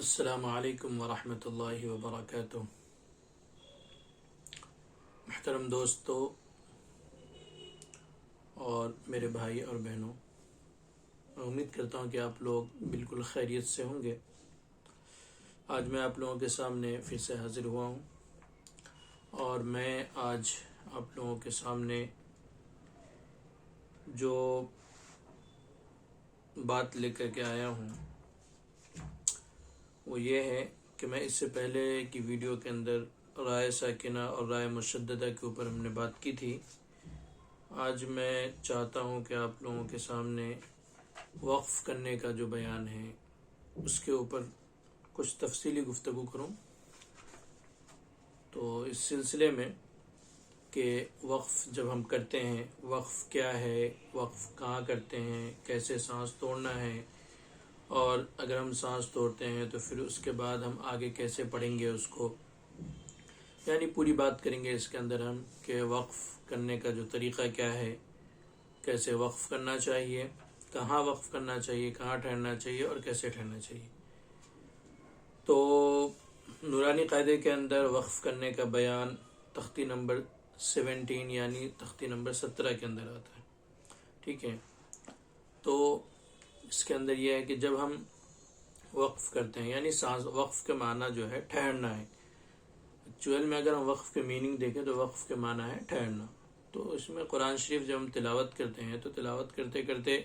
السلام علیکم ورحمۃ اللہ وبرکاتہ۔ محترم دوستو اور میرے بھائی اور بہنوں، میں امید کرتا ہوں کہ آپ لوگ بالکل خیریت سے ہوں گے۔ آج میں آپ لوگوں کے سامنے پھر سے حاضر ہوا ہوں اور میں آج آپ لوگوں کے سامنے جو بات لے کر کے آیا ہوں وہ یہ ہے کہ میں اس سے پہلے کی ویڈیو کے اندر رائے ساکنہ اور رائے مشددہ کے اوپر ہم نے بات کی تھی۔ آج میں چاہتا ہوں کہ آپ لوگوں کے سامنے وقف کرنے کا جو بیان ہے اس کے اوپر کچھ تفصیلی گفتگو کروں۔ تو اس سلسلے میں کہ وقف جب ہم کرتے ہیں، وقف کیا ہے، وقف کہاں کرتے ہیں، کیسے سانس توڑنا ہے، اور اگر ہم سانس توڑتے ہیں تو پھر اس کے بعد ہم آگے کیسے پڑھیں گے اس کو، یعنی پوری بات کریں گے اس کے اندر ہم کہ وقف کرنے کا جو طریقہ کیا ہے، کیسے وقف کرنا چاہیے، کہاں وقف کرنا چاہیے، کہاں ٹھہرنا چاہیے اور کیسے ٹھہرنا چاہیے۔ تو نورانی قاعدے کے اندر وقف کرنے کا بیان تختی نمبر 17 یعنی تختی نمبر 17 کے اندر آتا ہے، ٹھیک ہے۔ تو اس کے اندر یہ ہے کہ جب ہم وقف کرتے ہیں، یعنی سانس، وقف کے معنی جو ہے ٹھہرنا ہے۔ ایکچوئل میں اگر ہم وقف کے میننگ دیکھیں تو وقف کے معنی ہے ٹھہرنا۔ تو اس میں قرآن شریف جب ہم تلاوت کرتے ہیں تو تلاوت کرتے کرتے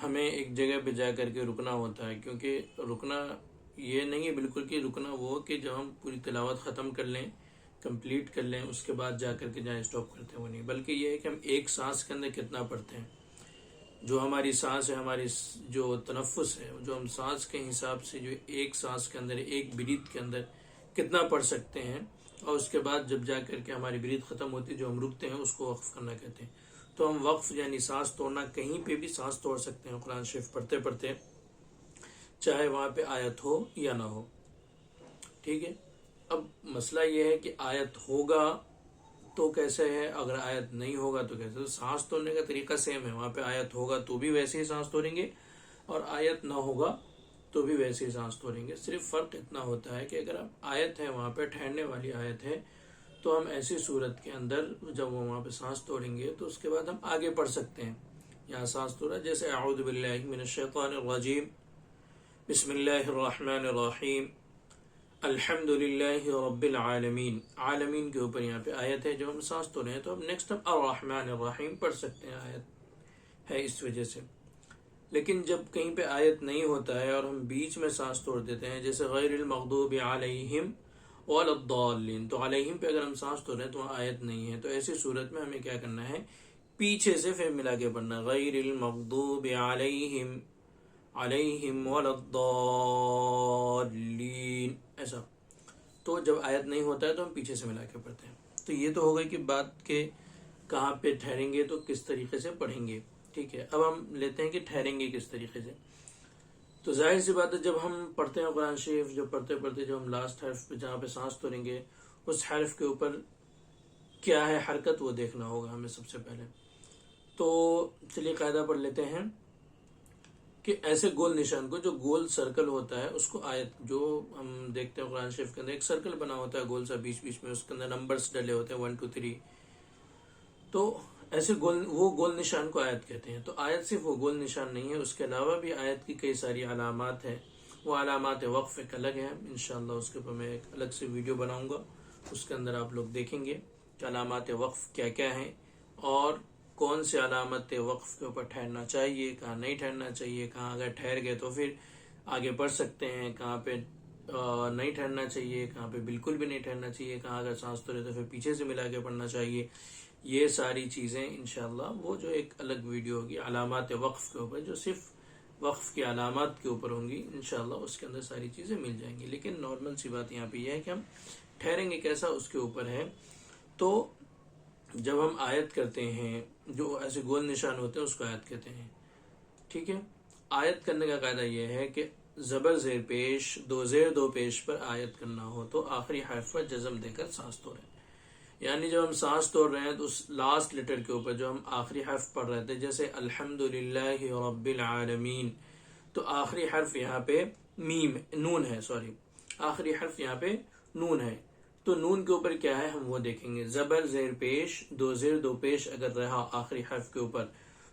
ہمیں ایک جگہ پہ جا کر کے رکنا ہوتا ہے، کیونکہ رکنا یہ نہیں ہے بالکل کہ رکنا وہ کہ جب ہم پوری تلاوت ختم کر لیں، کمپلیٹ کر لیں، اس کے بعد جا کر کے جہاں اسٹاپ کرتے ہیں وہ نہیں، بلکہ یہ ہے کہ ہم ایک سانس کے اندر کتنا پڑھتے ہیں۔ جو ہماری سانس ہے، ہماری جو تنفس ہے، جو ہم سانس کے حساب سے جو ایک سانس کے اندر، ایک بریتھ کے اندر کتنا پڑھ سکتے ہیں، اور اس کے بعد جب جا کر کے ہماری بریتھ ختم ہوتی ہے، جو ہم رکتے ہیں، اس کو وقف کرنا کہتے ہیں۔ تو ہم وقف یعنی سانس توڑنا، کہیں پہ بھی سانس توڑ سکتے ہیں قرآن شریف پڑھتے پڑھتے، چاہے وہاں پہ آیت ہو یا نہ ہو، ٹھیک ہے۔ اب مسئلہ یہ ہے کہ آیت ہوگا تو کیسے ہے، اگر آیت نہیں ہوگا تو کیسے؟ تو سانس توڑنے کا طریقہ سیم ہے، وہاں پہ آیت ہوگا تو بھی ویسے ہی سانس توڑیں گے، اور آیت نہ ہوگا تو بھی ویسے ہی سانس توڑیں گے۔ صرف فرق اتنا ہوتا ہے کہ اگر آیت ہے، وہاں پہ ٹھہرنے والی آیت ہے، تو ہم ایسی صورت کے اندر جب وہ وہاں پہ سانس توڑیں گے تو اس کے بعد ہم آگے پڑھ سکتے ہیں۔ یہاں سانس توڑا جیسے اعوذ باللہ من الشیطان الرجیم، بسم اللہ الرحمن الرحیم، الحمد للہ رب العالمین۔ عالمین کے اوپر یہاں پہ آیت ہے، جب ہم سانس توڑیں ہیں تو اب نیکسٹ ہم الرحمن الرحیم پڑھ سکتے ہیں، آیت ہے اس وجہ سے۔ لیکن جب کہیں پہ آیت نہیں ہوتا ہے اور ہم بیچ میں سانس توڑ دیتے ہیں، جیسے غیر المغضوب علیہم ولا الضالین، تو علیہم پہ اگر ہم سانس توڑ رہے ہیں تو وہاں آیت نہیں ہے، تو ایسی صورت میں ہمیں کیا کرنا ہے، پیچھے سے پھر ملا کے پڑھنا، غیر المغضوب علیہم ولا الضالین، ایسا۔ تو جب آیت نہیں ہوتا ہے تو ہم پیچھے سے ملا کے پڑھتے ہیں۔ تو یہ تو ہو گئی کہ بات کہ کہاں پہ ٹھہریں گے تو کس طریقے سے پڑھیں گے، ٹھیک ہے۔ اب ہم لیتے ہیں کہ ٹھہریں گے کس طریقے سے۔ تو ظاہر سی بات ہے، جب ہم پڑھتے ہیں قرآن شریف، جو پڑھتے پڑھتے جب ہم لاسٹ حرف پہ جہاں پہ سانس توڑیں گے، اس حرف کے اوپر کیا ہے حرکت، وہ دیکھنا ہوگا ہمیں سب سے پہلے۔ تو چلیے قاعدہ پڑھ لیتے ہیں کہ ایسے گول نشان کو، جو گول سرکل ہوتا ہے اس کو آیت، جو ہم دیکھتے ہیں قرآن شریف کے اندر ایک سرکل بنا ہوتا ہے گول سا، بیچ بیچ میں اس کے اندر نمبرز ڈلے ہوتے ہیں 1 2 3، تو ایسے وہ گول نشان کو آیت کہتے ہیں۔ تو آیت صرف وہ گول نشان نہیں ہے، اس کے علاوہ بھی آیت کی کئی ساری علامات ہیں، وہ علامات وقف ایک الگ ہیں، انشاءاللہ اس کے اوپر میں ایک الگ سے ویڈیو بناؤں گا، اس کے اندر آپ لوگ دیکھیں گے کہ علامات وقف کیا کیا ہیں، اور کون سے علامت وقف کے اوپر ٹھہرنا چاہیے، کہاں نہیں ٹھہرنا چاہیے، کہاں اگر ٹھہر گئے تو پھر آگے پڑھ سکتے ہیں، کہاں پہ نہیں ٹھہرنا چاہیے، کہاں پہ بالکل بھی نہیں ٹھہرنا چاہیے، کہاں اگر سانس توڑے تو پھر پیچھے سے ملا کے پڑھنا چاہیے۔ یہ ساری چیزیں انشاءاللہ وہ جو ایک الگ ویڈیو ہوگی علامات وقف کے اوپر، جو صرف وقف کی علامات کے اوپر ہوں گی، انشاءاللہ اس کے اندر ساری چیزیں مل جائیں گی۔ لیکن نارمل سی بات یہاں پہ یہ ہے کہ ہم ٹھہریں گے کیسا، اس کے اوپر ہے۔ تو جب ہم آیت کرتے ہیں، جو ایسے گول نشان ہوتے ہیں اس کو آیت کہتے ہیں، ٹھیک ہے۔ آیت کرنے کا قاعدہ یہ ہے کہ زبر زیر پیش، دو زیر دو پیش پر آیت کرنا ہو تو آخری حرف پر جزم دے کر سانس توڑیں، یعنی جب ہم سانس توڑ رہے ہیں تو اس لاسٹ لیٹر کے اوپر جو ہم آخری حرف پڑھ رہے تھے، جیسے الحمد للہ رب العالمین، تو آخری حرف یہاں پہ نون ہے، آخری حرف یہاں پہ نون ہے، تو نون کے اوپر کیا ہے ہم وہ دیکھیں گے. زبر زیر پیش، دو زیر دو پیش اگر رہا آخری حرف کے اوپر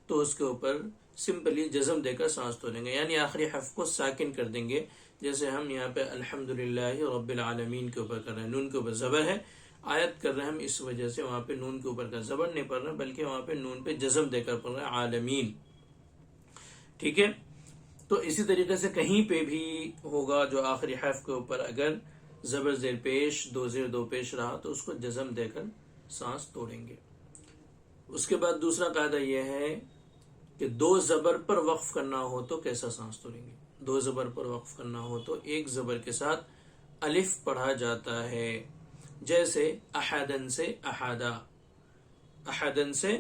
تو اس کے اوپر سمپلی جزم دے کر سانس توڑیں گے، یعنی آخری حرف کو ساکن کر دیں گے. جیسے ہم یہاں پہ الحمدللہ رب العالمین کے اوپر کر رہے ہیں، نون کے اوپر زبر ہے، آیت کر رہے ہیں ہم، اس وجہ سے وہاں پہ نون کے اوپر کا زبر نہیں پڑھ رہے بلکہ وہاں پہ نون پہ جزم دے کر پڑھ رہے ہیں عالمین. ٹھیک ہے، تو اسی طریقے سے کہیں پہ بھی ہوگا جو آخری حرف کے اوپر اگر زبر زیر پیش، دو زیر دو پیش رہا تو اس کو جزم دے کر سانس توڑیں گے. اس کے بعد دوسرا قاعدہ یہ ہے کہ دو زبر پر وقف کرنا ہو تو کیسا سانس توڑیں گے. دو زبر پر وقف کرنا ہو تو ایک زبر کے ساتھ الف پڑھا جاتا ہے، جیسے احدن سے احدا، احدن سے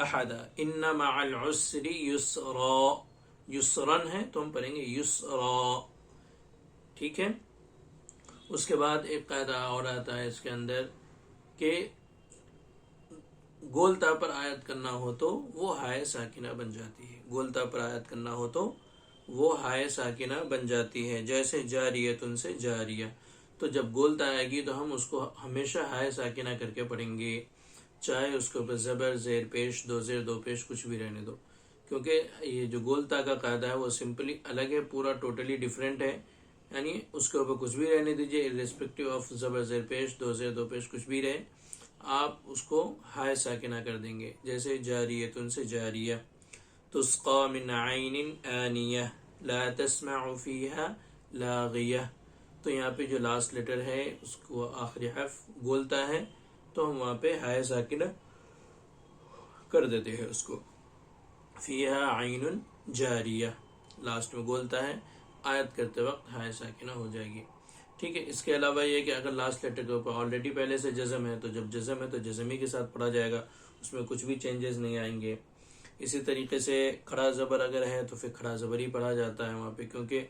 احدا. ان مع العسر یسرا، یسرن ہے تو ہم پڑھیں گے یسرا. ٹھیک ہے، اس کے بعد ایک قاعدہ اور آتا ہے اس کے اندر کہ گولتا پر آیت کرنا ہو تو وہ ہائے ساکنہ بن جاتی ہے. گولتا پر آیت کرنا ہو تو وہ ہائے ساکنہ بن جاتی ہے، جیسے جاریتن سے جاریہ. تو جب گولتا آئے گی تو ہم اس کو ہمیشہ ہائے ساکنہ کر کے پڑھیں گے، چاہے اس کے اوپر زبر زیر پیش، دو زیر دو پیش کچھ بھی رہنے دو، کیونکہ یہ جو گولتا کا قاعدہ ہے وہ سمپلی الگ ہے، پورا ٹوٹلی ڈیفرنٹ ہے. یعنی اس کے اوپر کچھ بھی رہنے دیجئے، irrespective آف زبر زیر پیش، دو زیر دو پیش کچھ بھی رہے، آپ اس کو ہائے ساکنہ کر دیں گے. جیسے جاریتن سے جاریہ. تسقى من عین آنیہ لا تسمع فیها لاغیہ. تو یہاں پہ جو لاسٹ لیٹر ہے اس کو آخری حرف گولتا ہے تو ہم وہاں پہ ہائے ساکنہ کر دیتے ہیں اس کو. فیہا عین جاریہ، لاسٹ میں گولتا ہے، آیت کرتے وقت ہائے ساکنہ ہو جائے گی. ٹھیک ہے، اس کے علاوہ یہ کہ اگر لاسٹ لیٹر کے اوپر آلریڈی پہلے سے جزم ہے تو جب جزم ہے تو جزمی کے ساتھ پڑھا جائے گا، اس میں کچھ بھی چینجز نہیں آئیں گے. اسی طریقے سے کھڑا زبر اگر ہے تو پھر کھڑا زبر ہی پڑھا جاتا ہے وہاں پہ، کیونکہ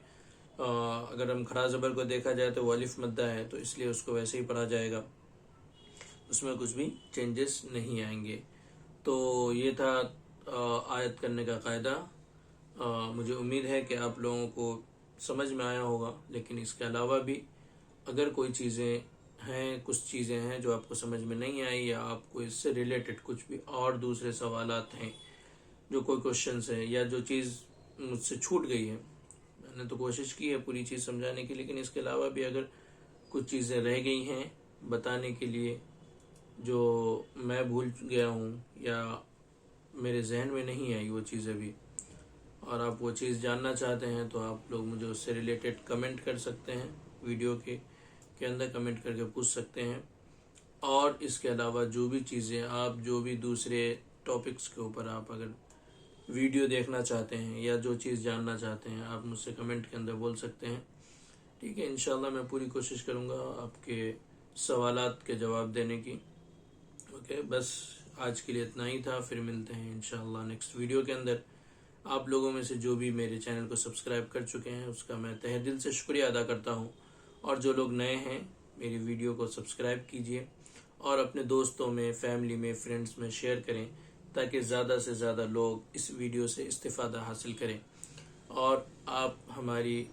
اگر ہم کھڑا زبر کو دیکھا جائے تو وہ الف مدہ ہے تو اس لیے اس کو ویسے ہی پڑھا جائے گا، اس میں کچھ بھی چینجز نہیں آئیں گے. تو یہ تھا آیت کرنے کا قاعدہ. مجھے امید ہے کہ آپ لوگوں کو سمجھ میں آیا ہوگا، لیکن اس کے علاوہ بھی اگر کوئی چیزیں ہیں، کچھ چیزیں ہیں جو آپ کو سمجھ میں نہیں آئی یا آپ کو اس سے ریلیٹڈ کچھ بھی اور دوسرے سوالات ہیں، جو کوئی کوشچنس ہیں یا جو چیز مجھ سے چھوٹ گئی ہے، میں نے تو کوشش کی ہے پوری چیز سمجھانے کی، لیکن اس کے علاوہ بھی اگر کچھ چیزیں رہ گئی ہیں بتانے کے لیے جو میں بھول گیا ہوں یا میرے ذہن میں نہیں آئی وہ چیزیں بھی، اور آپ وہ چیز جاننا چاہتے ہیں تو آپ لوگ مجھے اس سے ریلیٹڈ کمنٹ کر سکتے ہیں، ویڈیو کے اندر کمنٹ کر کے پوچھ سکتے ہیں. اور اس کے علاوہ جو بھی چیزیں آپ جو بھی دوسرے ٹاپکس کے اوپر آپ اگر ویڈیو دیکھنا چاہتے ہیں یا جو چیز جاننا چاہتے ہیں آپ مجھ سے کمنٹ کے اندر بول سکتے ہیں. ٹھیک ہے، انشاءاللہ میں پوری کوشش کروں گا آپ کے سوالات کے جواب دینے کی. اوکے، بس آج کے لیے اتنا ہی تھا، پھر ملتے ہیں انشاءاللہ نیکسٹ ویڈیو کے اندر. آپ لوگوں میں سے جو بھی میرے چینل کو سبسکرائب کر چکے ہیں اس کا میں تہہ دل سے شکریہ ادا کرتا ہوں، اور جو لوگ نئے ہیں میری ویڈیو کو سبسکرائب کیجئے اور اپنے دوستوں میں، فیملی میں، فرینڈز میں شیئر کریں تاکہ زیادہ سے زیادہ لوگ اس ویڈیو سے استفادہ حاصل کریں، اور آپ ہماری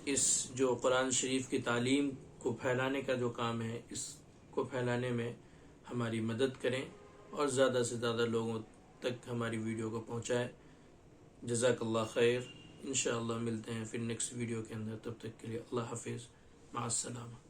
اس جو قرآن شریف کی تعلیم کو پھیلانے کا جو کام ہے اس کو پھیلانے میں ہماری مدد کریں اور زیادہ سے زیادہ لوگوں تک ہماری ویڈیو کو پہنچائیں. جزاک اللہ خیر. انشاءاللہ ملتے ہیں پھر نیکسٹ ویڈیو کے اندر، تب تک کے لیے اللہ حافظ، مع السلامہ.